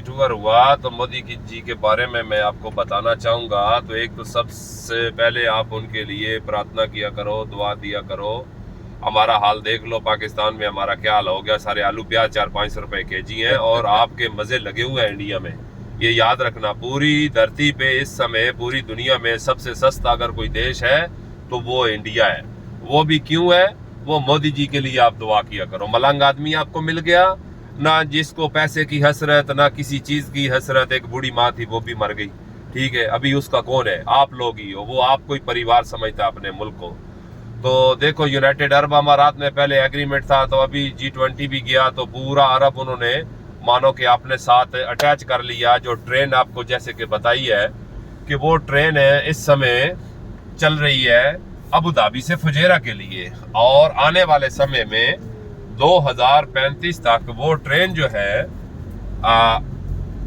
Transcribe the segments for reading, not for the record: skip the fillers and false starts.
Tour हुआ तो मोदी जी के बारे में मैं आपको बताना चाहूँगा। तो एक तो सबसे पहले आप उनके लिए प्रार्थना किया करो, दुआ दिया करो। हमारा हाल देख लो, पाकिस्तान में हमारा क्या हाल हो गया, सारे आलू प्याज 4-5 रुपए केजी हैं और आपके मज़े लगे हुए हैं इंडिया में। ये याद रखना, पूरी धरती पे इस समय पूरी दुनिया में सबसे सस्ता अगर कोई देश है तो वो इंडिया है। वो भी क्यों है? वो मोदी जी के लिए आप दुआ किया करो। मलंग आदमी आपको मिल गया ना, जिसको पैसे की हसरत ना किसी चीज की हसरत। एक बूढ़ी माँ थी, वो भी मर गई, ठीक है। अभी उसका कौन है? आप लोग ही हो। वो आप कोई परिवार समझता है अपने मुल्क को। तो देखो, यूनाइटेड अरब अमारात में पहले एग्रीमेंट था, तो अभी G20 भी गया तो पूरा अरब उन्होंने मानो कि अपने साथ अटैच कर लिया। जो ट्रेन आपको जैसे कि बताई है कि वो ट्रेन है इस समय चल रही है अबू धाबी से फुजेरा के लिए, और आने वाले समय में 2035 तक वो ट्रेन जो है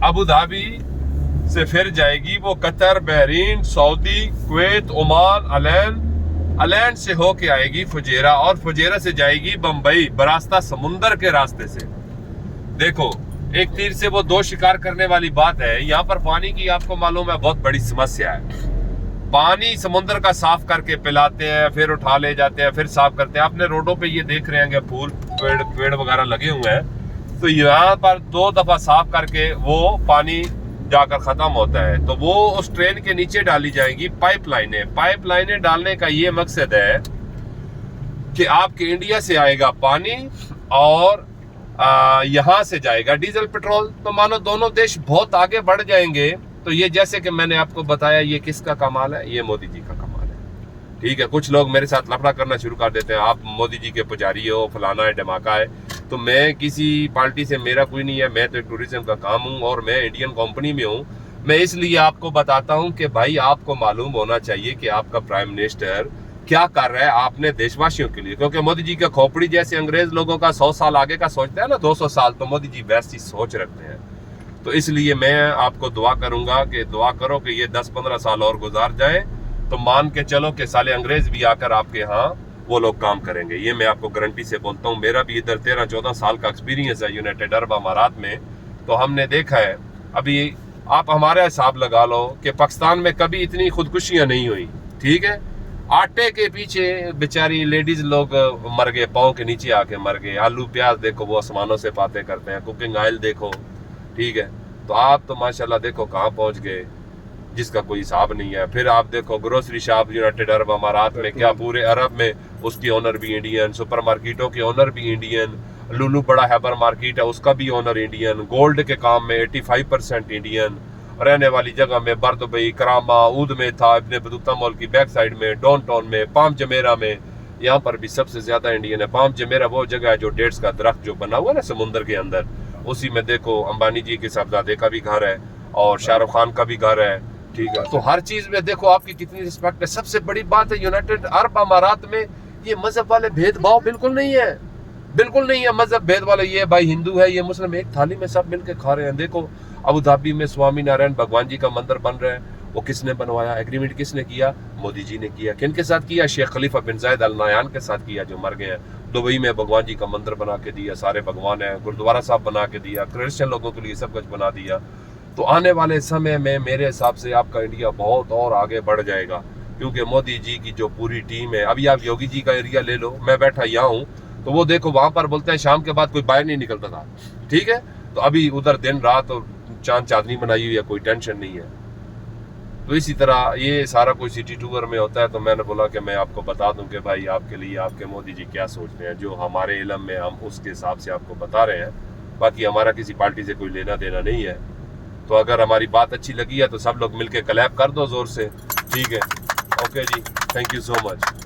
अबू धाबी से फिर जाएगी, वो Qatar, Bahrain, Saudi, Kuwait, Oman, Al Ain से होके आएगी फुजेरा, और फुजेरा से जाएगी बंबई बरास्ता समुंदर के रास्ते से। देखो, एक तीर से वो दो शिकार करने वाली बात है। यहाँ पर पानी की आपको मालूम है बहुत बड़ी समस्या है। पानी समुद्र का साफ करके पिलाते हैं, फिर उठा ले जाते हैं, फिर साफ करते हैं। आपने रोडों पे ये देख रहे हैं फूल पेड़ वगैरह लगे हुए हैं, तो यहाँ पर 2 दफा साफ करके वो पानी जाकर खत्म होता है। तो वो उस ट्रेन के नीचे डाली जाएंगी पाइपलाइनें डालने का ये मकसद है कि आपके इंडिया से आएगा पानी और यहाँ से जाएगा डीजल पेट्रोल। तो मानो दोनों देश बहुत आगे बढ़ जाएंगे। तो ये जैसे कि मैंने आपको बताया, ये किसका कमाल है? ये मोदी जी का कमाल है, ठीक है। कुछ लोग मेरे साथ लफड़ा करना शुरू कर देते हैं, आप मोदी जी के पुजारी हो, फलाना है, धमाका है। तो मैं किसी पार्टी से, मेरा कोई नहीं है, मैं तो टूरिज्म का काम हूँ और मैं इंडियन कंपनी में हूँ। मैं इसलिए आपको बताता हूँ कि भाई आपको मालूम होना चाहिए कि आपका प्राइम मिनिस्टर क्या कर रहा है आपने देशवासियों के लिए। क्योंकि मोदी जी का खोपड़ी जैसे अंग्रेज लोगों का 100 साल आगे का सोचता है ना, 200 साल, तो मोदी जी वैसी सोच रखते हैं। तो इसलिए मैं आपको दुआ करूंगा कि दुआ करो कि ये 10-15 साल और गुजार जाए, तो मान के चलो कि साले अंग्रेज भी आकर आपके यहाँ वो लोग काम करेंगे। ये मैं आपको गारंटी से बोलता हूँ। मेरा भी इधर 13-14 साल का एक्सपीरियंस है यूनाइटेड अरब अमारात में। तो हमने देखा है, अभी आप हमारा हिसाब लगा लो कि पाकिस्तान में कभी इतनी खुदकुशियां नहीं हुई, ठीक है। आटे के पीछे बेचारी लेडीज लोग मर गए, पाँव के नीचे आके मर गए। आलू प्याज देखो वो आसमानों से बातें करते हैं, कुकिंग ऑयल देखो, ठीक है। तो आप तो माशाल्लाह देखो कहाँ पहुंच गए, जिसका कोई हिसाब नहीं है। फिर आप देखो ग्रोसरी शॉप यूनाइटेड अरब अमारात में, क्या पूरे अरब में उसकी ओनर भी इंडियन, सुपर मार्केटों के ओनर भी इंडियन, लुलू बड़ा हैबर मार्केट है उसका भी ओनर इंडियन, गोल्ड के काम में 85% इंडियन, रहने वाली जगह में बरदुबई, करामा, ऊद में था, इब्ने बतूता मॉल की बैक साइड में, डाउन टाउन में, पाम जमेरा में, यहाँ पर भी सबसे ज्यादा इंडियन है। पाम जमेरा वो जगह है जो डेट्स का दरख्त जो बना हुआ है ना समुद्र के अंदर, उसी में देखो अंबानी जी के साहबजादे का भी घर है और शाहरुख खान का भी घर है, ठीक है। तो हर चीज में देखो आपकी कितनी रिस्पेक्ट है। सबसे बड़ी बात है यूनाइटेड अरब अमारात में ये मजहब वाले भेदभाव बिल्कुल नहीं है, बिल्कुल नहीं है मजहब भेद वाले। ये भाई हिंदू है, ये मुस्लिम, एक थाली में सब मिलके खा रहे हैं। देखो अबू धाबी में स्वामी नारायण भगवान जी का मंदिर बन रहा है, वो किसने बनवाया? एग्रीमेंट किसने किया? मोदी जी ने किया। किन के साथ किया? शेख खलीफा बिन जायद अल नहयान के साथ किया, जो मर गए हैं। दुबई में भगवान जी का मंदिर बना के दिया, सारे भगवान है, गुरुद्वारा साहब बना के दिया, क्रिश्चियन लोगों के लिए सब कुछ बना दिया। तो आने वाले समय में मेरे हिसाब से आपका इंडिया बहुत और आगे बढ़ जाएगा, क्योंकि मोदी जी की जो पूरी टीम है। अभी आप योगी जी का एरिया ले लो, मैं बैठा यहाँ हूँ, तो वो देखो वहां पर बोलते हैं शाम के बाद कोई बाहर नहीं निकलता था, ठीक है। तो अभी उधर दिन रात और चांद चांदनी बनाई हुई है, कोई टेंशन नहीं है। तो इसी तरह ये सारा कुछ सिटी टूर में होता है। तो मैंने बोला कि मैं आपको बता दूं कि भाई आपके लिए आपके मोदी जी क्या सोचते हैं, जो हमारे इल्म में हम उसके हिसाब से आपको बता रहे हैं। बाकी हमारा किसी पार्टी से कोई लेना देना नहीं है। तो अगर हमारी बात अच्छी लगी है तो सब लोग मिलके क्लैप कर दो जोर से, ठीक है। ओके जी, थैंक यू सो मच।